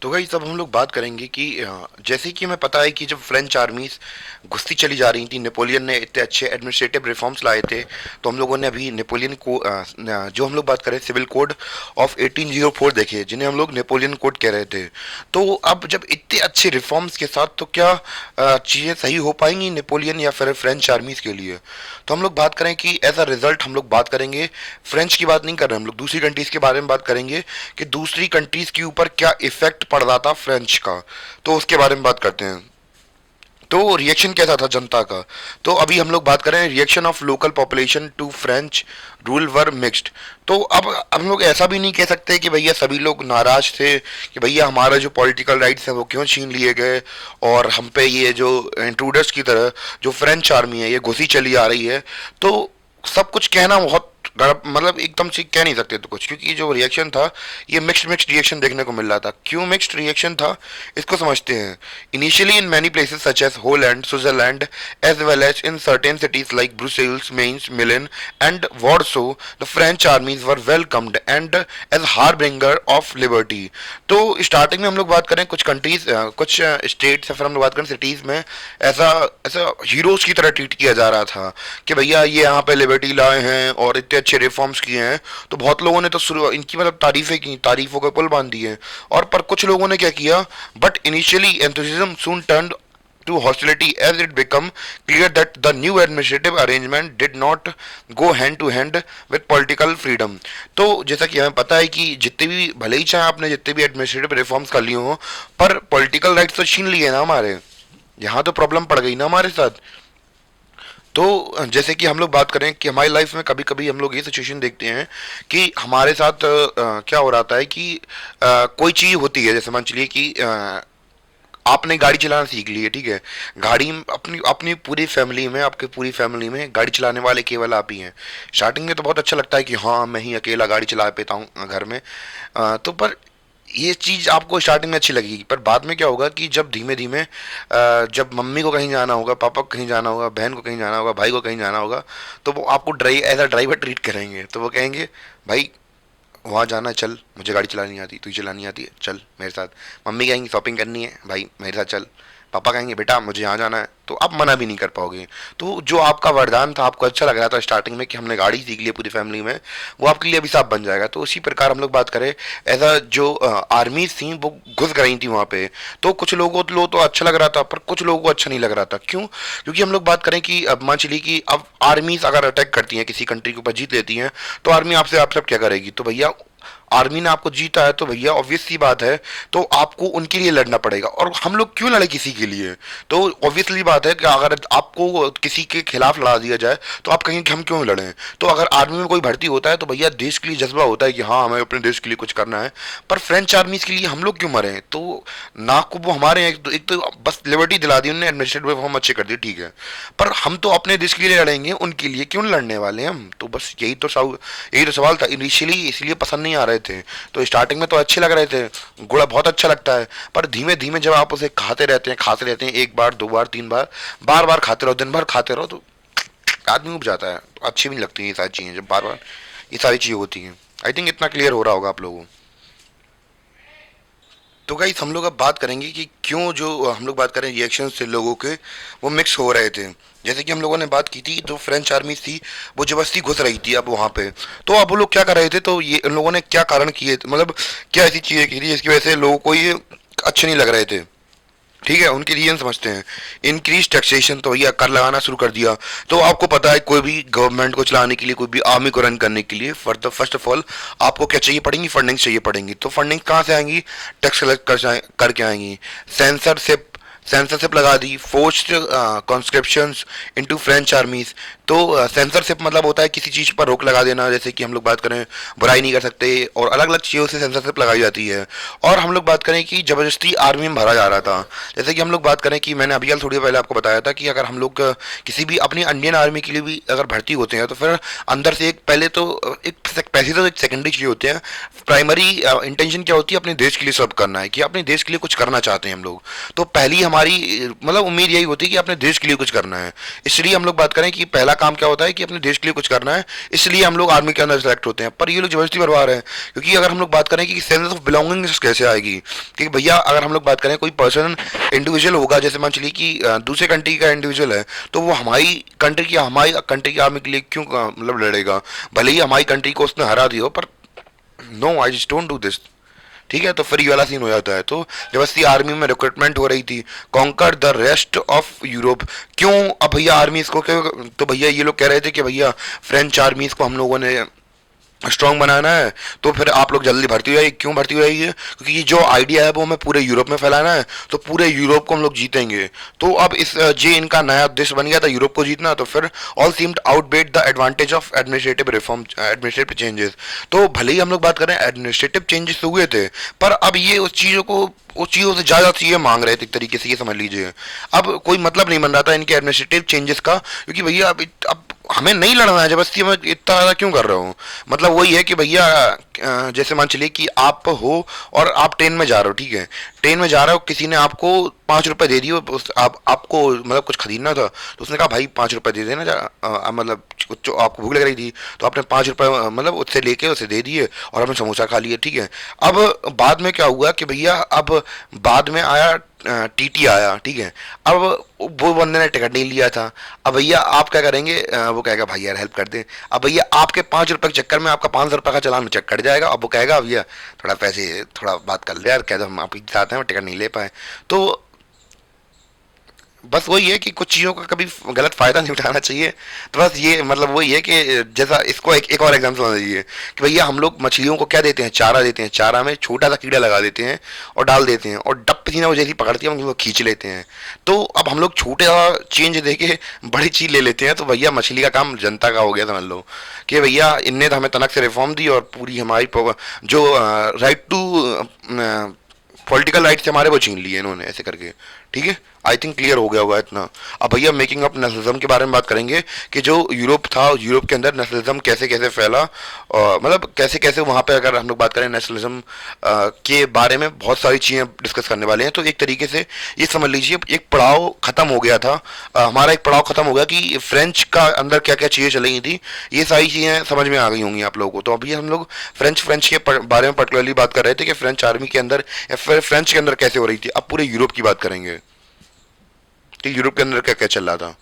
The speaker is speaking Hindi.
तो भाई सब हम लोग बात करेंगे कि जैसे कि हमें पता है कि जब फ्रेंच आर्मीज घुसती चली जा रही थी, नेपोलियन ने इतने अच्छे एडमिनिस्ट्रेटिव रिफॉर्म्स लाए थे। तो हम लोगों ने अभी नेपोलियन को जो हम लोग बात करें सिविल कोड ऑफ 1804 देखे, जिन्हें हम लोग नेपोलियन कोड कह रहे थे। तो अब जब इतने अच्छे रिफॉर्म्स के साथ, तो क्या चीज़ें सही हो पाएंगी नेपोलियन या फिर फ्रेंच आर्मीज के लिए? तो हम लोग बात करें कि एज अ रिजल्ट हम लोग बात करेंगे, फ्रेंच की बात नहीं कर रहे हम लोग, दूसरी कंट्रीज के बारे में बात करेंगे कि दूसरी कंट्रीज के ऊपर क्या इफेक्ट पड़ रहा था फ्रेंच का। तो उसके बारे में बात करते हैं। तो रिएक्शन कैसा था जनता का? तो अभी हम लोग बात करें reaction of local population to French rule were mixed. तो अब हम लोग ऐसा भी नहीं कह सकते कि भैया सभी लोग नाराज थे कि भैया हमारा जो पॉलिटिकल राइट्स है वो क्यों छीन लिए गए, और हम पे ये जो इंट्रूडर्स की तरह जो फ्रेंच आर्मी है ये घुसी चली आ रही है। तो सब कुछ कहना बहुत मतलब एकदम से कह नहीं सकते तो कुछ, क्योंकि जो रिएक्शन था ये मिक्स्ड रिएक्शन देखने को मिल रहा था। क्यों मिक्स्ड रिएक्शन था, इसको समझते हैं। Initially in many places such as Holland, Switzerland, as well as in certain cities like Brussels, Mainz, Milan and Warsaw, the French armies were welcomed and as harbinger of liberty. तो स्टार्टिंग में हम लोग बात करें कुछ कंट्रीज, कुछ स्टेट्स या फिर हम लोग बात करें सिटीज में ऐसा ऐसा हीरोज की तरह ट्रीट किया जा रहा था कि भैया ये यहाँ पे लिबर्टी लाए हैं और इतने अच्छे रिफॉर्म्स किए हैं। तो बहुत लोगों ने तो शुरू इनकी मतलब तारीफें की, तारीफों के पुल बांध दिए। और पर कुछ लोगों ने क्या किया, but initially enthusiasm soon turned to hostility as it became clear that the new administrative arrangement did not go hand to hand with political freedom। तो जैसा कि हमें पता है कि जितने भी भले ही चाहे आपने जितने भी एडमिनिस्ट्रेटिव रिफॉर्म्स कर लिए हो, पर पॉलिटिकल राइट्स तो छीन लिए ना हमारे। यहाँ तो प्रॉब्लम पड़ गई ना हमारे साथ। तो जैसे कि हम लोग बात करें कि हमारी लाइफ में कभी कभी हम लोग ये सिचुएशन देखते हैं कि हमारे साथ क्या हो रहा है कि कोई चीज़ होती है, जैसे मान चलिए कि आपने गाड़ी चलाना सीख ली है, ठीक है। गाड़ी अपनी अपनी पूरी फैमिली में, आपके पूरी फैमिली में गाड़ी चलाने वाले केवल आप ही हैं। स्टार्टिंग में तो बहुत अच्छा लगता है कि हाँ मैं ही अकेला गाड़ी चला पाता हूँ घर में। तो पर ये चीज़ आपको स्टार्टिंग में अच्छी लगेगी, पर बाद में क्या होगा कि जब धीमे धीमे जब मम्मी को कहीं जाना होगा, पापा को कहीं जाना होगा, बहन को कहीं जाना होगा, भाई को कहीं जाना होगा, तो वो आपको एज अ ड्राइवर ट्रीट करेंगे। तो वो कहेंगे भाई वहाँ जाना है, चल, मुझे गाड़ी चलानी आती, तुझे चलानी आती है, चल मेरे साथ। मम्मी कहेंगी शॉपिंग करनी है, भाई मेरे साथ चल। पापा कहेंगे बेटा मुझे यहाँ जाना है, तो आप मना भी नहीं कर पाओगे। तो जो आपका वरदान था, आपको अच्छा लग रहा था स्टार्टिंग में कि हमने गाड़ी सीख ली है पूरी फैमिली में, वो आपके लिए अभिशाप बन जाएगा। तो उसी प्रकार हम लोग बात करें, ऐसा जो आर्मीज थी वो घुस गई थी वहाँ पे। तो कुछ लोगों तो अच्छा लग रहा था, पर कुछ लोगों को अच्छा नहीं लग रहा था। क्यों? क्योंकि हम लोग बात करें कि अब मान चलिए कि अब आर्मीज अगर अटैक करती हैं, किसी कंट्री के ऊपर जीत लेती हैं, तो आर्मी आपसे आप सब क्या करेगी? तो भैया आर्मी ने आपको जीता है तो भैया ऑब्वियस सी बात है, तो आपको उनके लिए लड़ना पड़ेगा। और हम लोग क्यों लड़े किसी के लिए? तो ऑब्वियसली बात है कि अगर आपको किसी के खिलाफ लड़ा दिया जाए तो आप कहेंगे कि हम क्यों लड़ें। तो अगर आर्मी में कोई भर्ती होता है तो भैया देश के लिए जज्बा होता है कि हाँ हमें अपने देश के लिए कुछ करना है। पर फ्रेंच आर्मीज के लिए हम लोग क्यों मरे? तो ना को वो हमारे हैं, एक तो बस लिबर्टी दिला दी उन्होंने, एडमिनिस्ट्रेटिव रिफॉर्म अच्छे कर दिए, ठीक है। पर हम तो अपने देश के लिए लड़ेंगे, उनके लिए क्यों लड़ने वाले हैं हम? तो बस यही तो सवाल था। इनिशियली इसलिए पसंद नहीं आ रहे थे। तो स्टार्टिंग में तो अच्छे लग रहे थे, गुड़ा बहुत अच्छा लगता है, पर धीमे धीमे जब आप उसे खाते रहते हैं, एक बार, दो बार, तीन बार, बार बार खाते रहो, दिन भर खाते रहो, तो आदमी उब जाता है। तो अच्छी भी नहीं लगती ये सारी चीज़ें जब बार बार ये सारी चीज़ें होती हैं। आई थिंक इतना क्लियर हो रहा होगा आप लोगों को। तो गाइस हम लोग अब बात करेंगे कि क्यों जो हम लोग बात करें रिएक्शन से लोगों के, वो मिक्स हो रहे थे। जैसे कि हम लोगों ने बात की थी, जो फ्रेंच आर्मी थी वो जबरदस्ती घुस रही थी अब वहाँ पे। तो अब वो लोग क्या कर रहे थे, तो ये उन लोगों ने क्या कारण किए, मतलब क्या ऐसी चीज़ें की थी जिसकी वजह से लोगों को ये अच्छे नहीं लग रहे थे, ठीक है। उनके रीजन समझते हैं। इंक्रीज टैक्सेशन, तो भैया कर लगाना शुरू कर दिया। तो आपको पता है कोई भी गवर्नमेंट को चलाने के लिए, कोई भी आर्मी को रन करने के लिए फर्स्ट ऑफ ऑल आपको क्या चाहिए पड़ेंगी? फंडिंग चाहिए पड़ेंगी। तो फंडिंग कहाँ से आएंगी? टैक्स कलेक्ट करके आएंगी। सेंसरशिप सेंसरशिप लगा दी, फोर्स्ड कॉन्स्क्रिप्शंस इनटू फ्रेंच आर्मीज। तो सेंसरशिप मतलब होता है किसी चीज़ पर रोक लगा देना, जैसे कि हम लोग बात करें बुराई नहीं कर सकते, और अलग अलग चीज़ों से सेंसरशिप लगाई जाती है। और हम लोग बात करें कि ज़बरदस्ती आर्मी में भरा जा रहा था। जैसे कि हम लोग बात करें कि मैंने अभी थोड़ी देर पहले आपको बताया था कि अगर हम लोग किसी भी अपनी इंडियन आर्मी के लिए भी अगर भर्ती होते हैं, तो फिर अंदर से एक पहले तो पैसे तो एक सेकेंडरी चीज़ होते हैं। प्राइमरी इंटेंशन क्या होती है? अपने देश के लिए सर्व करना है, कि अपने देश के लिए कुछ करना चाहते हैं हम लोग। तो पहली हमारी मतलब उम्मीद यही होती है कि अपने देश के लिए कुछ करना है। इसलिए हम लोग बात करें कि पहला काम क्या होता है कि अपने देश के लिए कुछ करना है, इसलिए हम लोग आर्मी के अंदर सेलेक्ट होते हैं। पर ये लोग जबरदस्ती भरवा रहे हैं, क्योंकि अगर हम लोग बात करें कि सेंस ऑफ बिलोंगिंग कैसे आएगी, कि भैया अगर हम लोग बात करें कोई पर्सन इंडिविजुअल होगा, जैसे मान चलिए कि दूसरे कंट्री का इंडिविजुअल है, तो वो हमारी कंट्री की आर्मी के लिए क्यों मतलब लड़ेगा, भले ही हमारी कंट्री को उसने हरा दिया हो, पर no I just don't do this. ठीक है, तो फिर ये वाला सीन हो जाता है। तो जबरदस्ती आर्मी में रिक्रूटमेंट हो रही थी, conquer the rest of Europe. क्यों अब भैया आर्मी इसको क्यों, तो भैया ये लोग कह रहे थे कि भैया फ्रेंच आर्मी को हम लोगों ने स्ट्रांग बनाना है, तो फिर आप लोग जल्दी भर्ती हो जाइए। क्यों भर्ती हो जाइए, क्योंकि ये जो आइडिया है वो हमें पूरे यूरोप में फैलाना है, तो पूरे यूरोप को हम लोग जीतेंगे। तो अब इस जे इनका नया उद्देश्य बन गया था यूरोप को जीतना, तो फिर all seemed outweigh the advantage of administrative reform, administrative changes. तो भले ही हम लोग बात करें एडमिनिस्ट्रेटिव चेंजेस तो हुए थे, पर अब ये उस चीज़ों से ज़्यादा चीज़ें मांग रहे थे, एक तरीके से ये समझ लीजिए। अब कोई मतलब नहीं बन रहा था इनके एडमिनिस्ट्रेटिव चेंजेस का, क्योंकि भैया अब हमें नहीं लड़ना है, जबरदस्ती मैं इतना ज़्यादा क्यों कर रहा हूँ। मतलब वही है कि भैया जैसे मान चलिए कि आप हो और आप ट्रेन में जा रहे हो, ठीक है, ट्रेन में जा रहे हो, किसी ने आपको 5 रुपए दे दिए, आपको मतलब कुछ खरीदना था, तो उसने कहा भाई 5 रुपए दे देना, मतलब आपको भूख लग रही थी, तो आपने 5 रुपए मतलब उससे लेके उसे दे दिए और आपने समोसा खा लिए, ठीक है। अब बाद में क्या हुआ कि भैया अब बाद में आया टीटी आया, ठीक है। अब वो बंदे ने टिकट नहीं लिया था, अब भैया आप क्या करेंगे, वो कहेगा भाई यार हेल्प कर दे। अब भैया आपके 5 रुपए के चक्कर में आपका 500 रुपए का चालान चेक कट जाएगा। अब वो कहेगा भैया थोड़ा पैसे थोड़ा बात कर ले यार, कह दो हम आपके साथ हैं, टिकट नहीं ले पाए। तो बस वही है कि कुछ चीज़ों का कभी गलत फ़ायदा नहीं उठाना चाहिए। तो बस ये मतलब वही है कि जैसा इसको एक और एग्जाम्पल समझ लीजिए कि भैया हम लोग मछलियों को क्या देते हैं, चारा देते हैं, चारा में छोटा सा कीड़ा लगा देते हैं और डाल देते हैं, और डप पसीना वो जैसी पकड़ती है हम उसको खींच लेते हैं। तो अब हम लोग छोटे सा चेंज दे के बड़ी चीज़ ले लेते हैं, तो भैया मछली का काम जनता का हो गया, समझ लो कि भैया इनने तो हमें तनक से रिफॉर्म दी और पूरी हमारी जो राइट टू पॉलिटिकल राइट्स हमारे वो छीन लिए इन्होंने ऐसे करके। ठीक है, आई थिंक क्लियर हो गया होगा इतना। अब भैया मेकिंग अप नेशनलिज्म के बारे में बात करेंगे कि जो यूरोप था, यूरोप के अंदर नेशनलिज्म कैसे कैसे फैला, और मतलब कैसे कैसे वहाँ पे अगर हम लोग बात करें नेशनलिज्म के बारे में बहुत सारी चीज़ें डिस्कस करने वाले हैं। तो एक तरीके से ये समझ लीजिए एक पड़ाव खत्म हो गया था, हमारा एक पड़ाव खत्म हो गया कि फ्रेंच का अंदर क्या क्या चीज़ें चल रही थी, ये सारी चीज़ें समझ में आ गई होंगी आप लोगों को। तो अभी हम लोग फ्रेंच के बारे में पर्टिकुलरली बात कर रहे थे कि फ्रेंच आर्मी के अंदर या फिर फ्रेंच के अंदर कैसे हो रही थी। अब पूरे यूरोप की बात करेंगे कि यूरोप के अंदर क्या क्या चल रहा था।